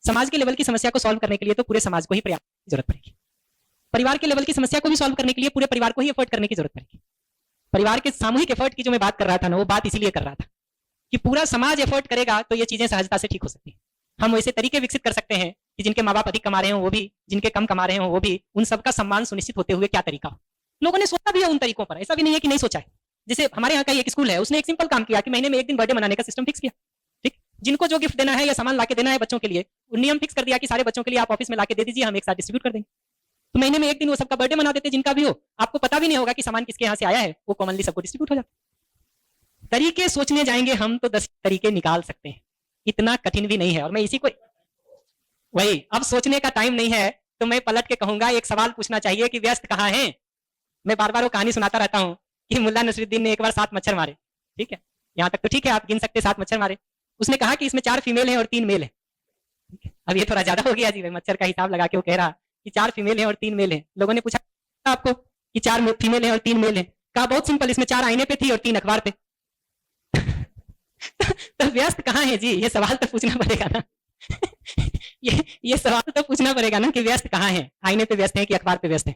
समाज के लेवल की समस्या को सॉल्व करने के लिए तो पूरे समाज को ही प्रयास की जरूरत पड़ेगी। परिवार के लेवल की समस्या को भी सॉल्व करने के लिए पूरे परिवार को ही एफर्ट करने की जरूरत पड़ेगी। परिवार के सामूहिक एफर्ट की जो मैं बात कर रहा था ना, वो बात इसीलिए कर रहा था कि पूरा समाज एफर्ट करेगा तो ये चीजें सहजता से ठीक हो सकती है। हम वैसे तरीके विकसित कर सकते हैं कि जिनके माँ बाप अधिक कमा रहे हो वो भी, जिनके कम कमा रहे हो वो भी, उन सबका सम्मान सुनिश्चित होते हुए क्या तरीका हो। लोगों ने सोचा भी है उन तरीकों पर, ऐसा भी नहीं है कि नहीं सोचा है। जैसे हमारे यहाँ का एक स्कूल है, उसने एक सिंपल काम किया कि महीने में एक दिन बर्थडे मनाने का सिस्टम फिक्स किया। ठीक, जिनको जो गिफ्ट देना है या सामान लाके देना है बच्चों के लिए, नियम फिक्स कर दिया कि सारे बच्चों के लिए आप ऑफिस में लाके दे दीजिए, हम एक साथ डिस्ट्रीब्यूट कर देंगे। तो महीने में एक दिन वो सबका बर्थडे मना देते जिनका भी हो, आपको पता भी नहीं होगा कि सामान किसके यहाँ से आया है, वो कॉमनली सबको डिस्ट्रीब्यूट हो जाता। तरीके सोचने जाएंगे हम तो 10 तरीके निकाल सकते हैं, इतना कठिन भी नहीं है। और मैं इसी को वही, अब सोचने का टाइम नहीं है तो मैं पलट के कहूंगा एक सवाल पूछना चाहिए कि व्यस्त कहाँ हैं। मैं बार बार वो कहानी सुनाता रहता हूँ कि मुल्ला नसरुद्दीन ने एक बार 7 मच्छर मारे। ठीक है, यहाँ तक तो ठीक है, आप गिन सकते 7 मच्छर मारे। उसने कहा कि इसमें 4 फीमेल हैं और 3 मेल है। अब ये थोड़ा ज्यादा हो गया जी, मच्छर का हिसाब लगा के वो कह रहा कि 4 फीमेल हैं और 3 मेल हैं। लोगों ने पूछा आपको कि 4 फीमेल हैं और 3 मेल हैं। कहा बहुत सिंपल, इसमें 4 आईने पे थी और 3 अखबार पे। तो व्यस्त कहाँ है जी, ये सवाल तो पूछना पड़ेगा ना। ये सवाल तो पूछना पड़ेगा ना कि व्यस्त कहाँ है, आईने पे व्यस्त है कि अखबार पे व्यस्त है।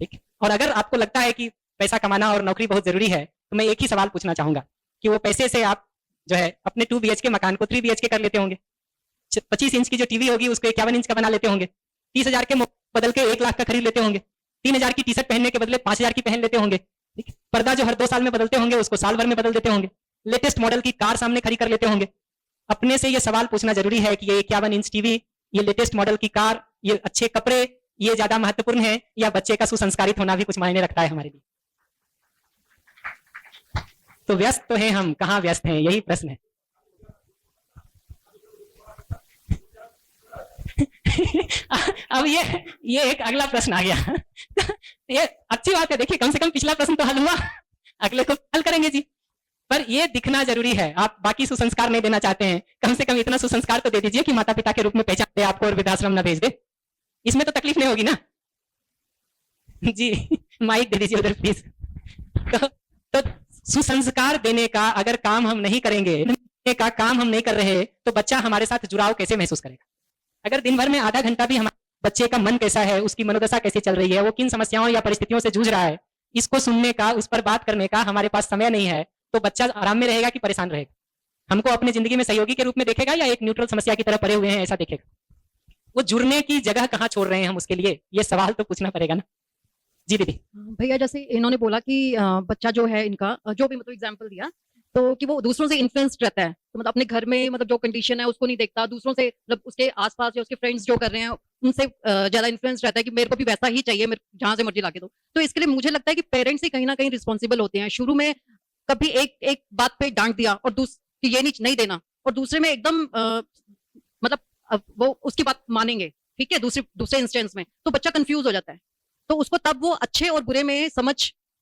ठीक, और अगर आपको लगता है कि पैसा कमाना और नौकरी बहुत जरूरी है तो मैं एक ही सवाल पूछना चाहूंगा कि वो पैसे से आप जो है अपने 2 BHK मकान को 3 BHK कर लेते होंगे, 25 इंच की जो टीवी होगी उसको 51 इंच का बना लेते होंगे, 30,000 के बदल के 1 लाख का खरीद लेते होंगे, 3,000 की टी शर्ट पहनने के बदले 5,000 की पहन लेते होंगे। ठीक, पर्दा जो हर 2 साल में बदलते होंगे उसको साल भर में बदल देते होंगे, लेटेस्ट मॉडल की कार सामने खड़ी कर लेते होंगे। अपने से ये सवाल पूछना जरूरी है कि ये 51 इंच टीवी, ये लेटेस्ट मॉडल की कार, ये अच्छे कपड़े, ये ज्यादा महत्वपूर्ण है या बच्चे का सुसंस्कारित होना भी कुछ मायने रखता है हमारे लिए। तो व्यस्त तो हैं हम, कहाँ व्यस्त हैं, यही प्रश्न है। अब ये एक अगला प्रश्न आ गया। ये अच्छी बात है, देखिए कम से कम पिछला प्रश्न तो हल हुआ, अगले को हल करेंगे जी। पर ये दिखना जरूरी है, आप बाकी सुसंस्कार नहीं देना चाहते हैं, कम से कम इतना सुसंस्कार तो दे दीजिए कि माता पिता के रूप में पहचान दे आपको और वृद्धाश्रम ना भेज दे। इसमें तो तकलीफ नहीं होगी ना जी। माइक दे दीजिए उधर प्लीज। तो सुसंस्कार देने का अगर काम हम नहीं करेंगे, का काम हम नहीं कर रहे, तो बच्चा हमारे साथ जुड़ाव कैसे महसूस करेगा। अगर दिन भर में आधा घंटा भी हमारे बच्चे का मन कैसा है, उसकी मनोदशा कैसे चल रही है, वो किन समस्याओं या परिस्थितियों से जूझ रहा है, इसको सुनने का, उस पर बात करने का हमारे पास समय नहीं है, तो बच्चा आराम में रहेगा कि परेशान रहेगा। हमको अपने जिंदगी में सहयोगी के रूप में देखेगा या एक न्यूट्रल समस्या की तरह पड़े हुए हैं ऐसा देखेगा। वो जुड़ने की जगह कहाँ छोड़ रहे हैं हम उसके लिए, ये सवाल तो पूछना पड़ेगा ना जी। दीदी भैया जैसे इन्होंने बोला कि बच्चा जो है इनका जो भी मतलब एग्जांपल दिया तो कि वो दूसरों से इन्फ्लुएंस्ड रहता है, तो मतलब अपने घर में मतलब जो कंडीशन है उसको नहीं देखता, दूसरों से मतलब उसके आसपास या उसके फ्रेंड्स जो कर रहे हैं उनसे ज्यादा इन्फ्लुएंस रहता है कि मेरे को भी वैसा ही चाहिए, मेरे जहां से मर्जी लाके दो। तो इसके लिए मुझे लगता है कि पेरेंट्स ही कहीं ना कहीं रिस्पॉन्सिबल होते हैं। शुरू में कभी एक बात पे डांट दिया और कि ये नहीं देना, और दूसरे में एकदम मतलब वो उसकी बात मानेंगे, ठीक है, दूसरे इंस्टेंस में तो बच्चा कंफ्यूज हो जाता है, तो उसको तब वो अच्छे और बुरे में समझ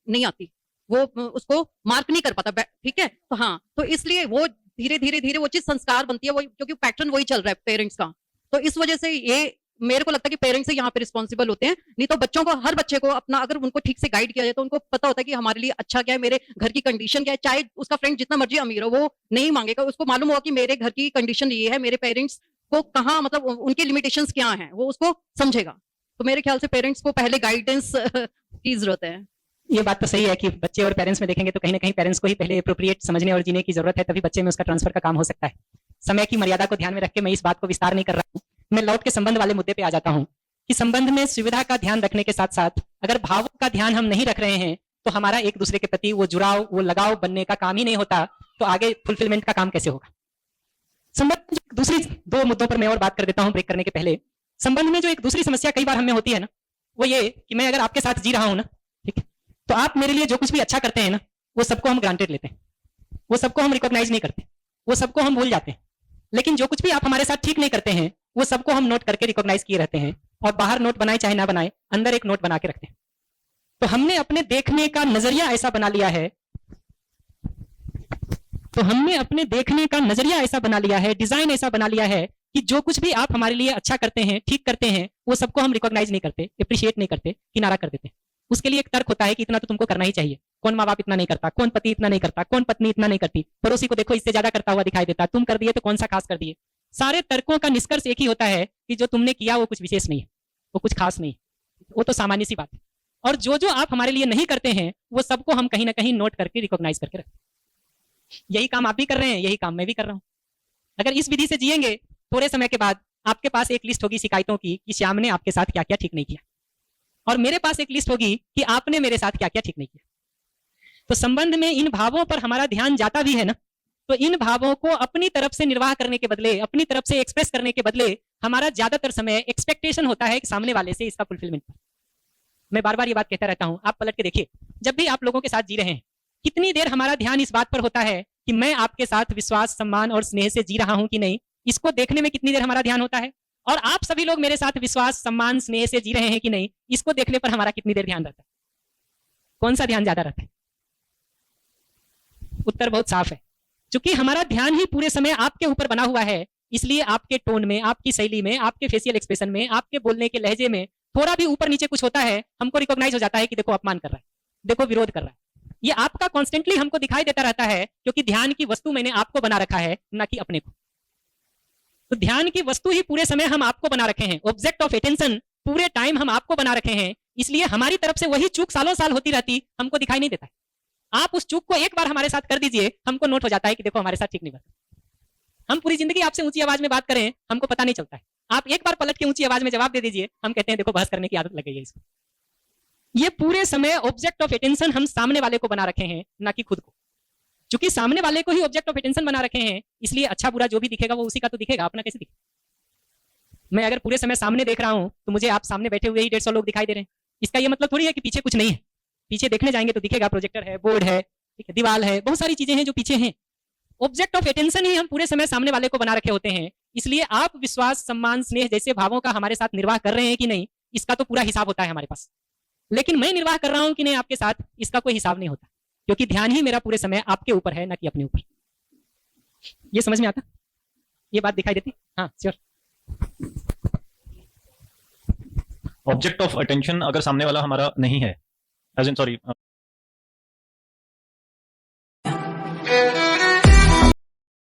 नहीं आती, वो उसको मार्क नहीं कर पाता, ठीक है। तो हाँ, तो इसलिए वो धीरे धीरे वो चीज संस्कार बनती है, वो क्योंकि पैटर्न वही चल रहा है पेरेंट्स का। तो इस वजह से ये मेरे को लगता है कि पेरेंट्स ही यहाँ पे रिस्पॉन्सिबल होते हैं। नहीं तो बच्चों को, हर बच्चे को अपना अगर उनको ठीक से गाइड किया जाए तो उनको पता होता है कि हमारे लिए अच्छा क्या है, मेरे घर की कंडीशन क्या है। चाहे उसका फ्रेंड जितना मर्जी अमीर हो, वो नहीं मांगेगा, उसको मालूम होगा कि मेरे घर की कंडीशन ये है, मेरे पेरेंट्स को कहाँ मतलब उनके लिमिटेशंस क्या हैं, वो उसको समझेगा। तो मेरे ख्याल से पेरेंट्स को पहले गाइडेंस की जरूरत है। ये बात तो सही है कि बच्चे और पेरेंट्स में देखेंगे तो कहीं ना कहीं पेरेंट्स को ही पहले एप्रोप्रिएट समझने और जीने की जरूरत है, तभी बच्चे में उसका ट्रांसफर का काम हो सकता है। समय की मर्यादा को ध्यान में रख के मैं इस बात को विस्तार नहीं कर रहा हूँ, मैं लौट के संबंध वाले मुद्दे पे आ जाता हूँ कि संबंध में सुविधा का ध्यान रखने के साथ साथ अगर भावों का ध्यान हम नहीं रख रहे हैं तो हमारा एक दूसरे के प्रति वो जुड़ाव, वो लगाव बनने का काम ही नहीं होता, तो आगे फुलफिलमेंट का काम कैसे होगा। संबंध दूसरी 2 मुद्दों पर मैं और बात कर देता हूँ ब्रेक करने के पहले। संबंध में जो एक दूसरी समस्या कई बार हमें होती है ना, वो ये कि मैं अगर आपके साथ जी रहा हूं ना, ठीक है, तो आप मेरे लिए जो कुछ भी अच्छा करते हैं ना, वो सबको हम ग्रांटेड लेते हैं, वो सबको हम रिकॉग्नाइज नहीं करते, वो सबको हम भूल जाते हैं। लेकिन जो कुछ भी आप हमारे साथ ठीक नहीं करते हैं वो सबको हम नोट करके रिकॉग्नाइज किए रहते हैं, और बाहर नोट बनाए चाहे ना बनाए, अंदर एक नोट बना के रखते हैं। तो हमने अपने देखने का नजरिया ऐसा बना लिया है, डिजाइन ऐसा बना लिया है कि जो कुछ भी आप हमारे लिए अच्छा करते हैं, ठीक करते हैं, वो सबको हम रिकॉग्नाइज नहीं करते, अप्रिशिएट नहीं करते, किनारा कर देते हैं। उसके लिए एक तर्क होता है कि इतना तो तुमको करना ही चाहिए, कौन माँ बाप इतना नहीं करता, कौन पति इतना नहीं करता, कौन पत्नी इतना नहीं करती, पड़ोसी को देखो इससे ज्यादा करता हुआ दिखाई देता, तुम कर दिए तो कौन सा खास कर दिए। सारे तर्कों का निष्कर्ष एक ही होता है कि जो तुमने किया वो कुछ विशेष नहीं है, वो कुछ खास नहीं है, वो तो सामान्य सी बात है। और जो जो आप हमारे लिए नहीं करते हैं वो सबको हम कहीं ना कहीं नोट करके रिकॉग्नाइज करके रखते हैं। यही काम आप भी कर रहे हैं, यही काम मैं भी कर रहा हूं। अगर इस विधि से जिएंगे, थोड़े समय के बाद आपके पास एक लिस्ट होगी शिकायतों की कि श्याम ने आपके साथ क्या क्या ठीक नहीं किया, और मेरे पास एक लिस्ट होगी कि आपने मेरे साथ क्या क्या ठीक नहीं किया। तो संबंध में इन भावों पर हमारा ध्यान जाता भी है ना, तो इन भावों को अपनी तरफ से निर्वाह करने के बदले, अपनी तरफ से एक्सप्रेस करने के बदले हमारा ज्यादातर समय एक्सपेक्टेशन होता है कि सामने वाले से इसका फुलफिलमेंट। मैं बार बार ये बात कहता रहता हूं, आप पलट के देखिए, जब भी आप लोगों के साथ जी रहे हैं, कितनी देर हमारा ध्यान इस बात पर होता है कि मैं आपके साथ विश्वास, सम्मान और स्नेह से जी रहा हूं कि नहीं, इसको देखने में कितनी देर हमारा ध्यान होता है। और आप सभी लोग मेरे साथ विश्वास, सम्मान, स्नेह से जी रहे हैं कि नहीं, इसको देखने पर हमारा कितनी देर ध्यान रहता है। कौन सा ध्यान ज्यादा रहता है? उत्तर बहुत साफ है, क्योंकि हमारा ध्यान ही पूरे समय आपके ऊपर बना हुआ है, इसलिए आपके टोन में, आपकी शैली में, आपके फेशियल एक्सप्रेशन में, आपके बोलने के लहजे में थोड़ा भी ऊपर नीचे कुछ होता है, हमको रिकॉग्नाइज हो जाता है कि देखो अपमान कर रहा है, देखो विरोध कर रहा है। ये आपका कॉन्स्टेंटली हमको दिखाई देता रहता है, क्योंकि ध्यान की वस्तु मैंने आपको बना रखा है, ना कि अपने को। तो ध्यान की वस्तु ही पूरे समय हम आपको बना रखे हैं, ऑब्जेक्ट ऑफ अटेंशन पूरे टाइम हम आपको बना रखे हैं, इसलिए हमारी तरफ से वही चूक सालों साल होती रहती, हमको दिखाई नहीं देता है। आप उस चूक को एक बार हमारे साथ कर दीजिए, हमको नोट हो जाता है कि देखो हमारे साथ ठीक नहीं बता। हम पूरी जिंदगी आपसे ऊंची आवाज में बात करें, हमको पता नहीं चलता है। आप एक बार पलट के ऊंची आवाज में जवाब दे दीजिए, हम कहते हैं देखो बहस करने की आदत लग गई है इसको। ये पूरे समय ऑब्जेक्ट ऑफ अटेंशन हम सामने वाले को बना रखे हैं, ना कि खुद को। क्योंकि सामने वाले को ही ऑब्जेक्ट ऑफ अटेंशन बना रखे हैं, इसलिए अच्छा बुरा जो भी दिखेगा वो उसी का तो दिखेगा, अपना कैसे दिखेगा। मैं अगर पूरे समय सामने देख रहा हूं तो मुझे आप सामने बैठे हुए ही 150 लोग दिखाई दे रहे हैं, इसका ये मतलब थोड़ी है कि पीछे कुछ नहीं है। पीछे देखने जाएंगे तो दिखेगा, प्रोजेक्टर है, बोर्ड है, ठीक है, दीवार है, बहुत सारी चीजें हैं जो पीछे हैं। ऑब्जेक्ट ऑफ अटेंशन ही हम पूरे समय सामने वाले को बना रखे होते हैं, इसलिए आप विश्वास, सम्मान, स्नेह जैसे भावों का हमारे साथ निर्वाह कर रहे हैं कि नहीं, इसका तो पूरा हिसाब होता है हमारे पास। लेकिन मैं निर्वाह कर रहा हूं कि नहीं आपके साथ, इसका कोई हिसाब नहीं होता, क्योंकि ध्यान ही मेरा पूरे समय आपके ऊपर है, ना कि अपने ऊपर। ये समझ में आता? ये बात दिखाई देती? हाँ श्योर। ऑब्जेक्ट ऑफ अटेंशन अगर सामने वाला हमारा नहीं है, एज इन सॉरी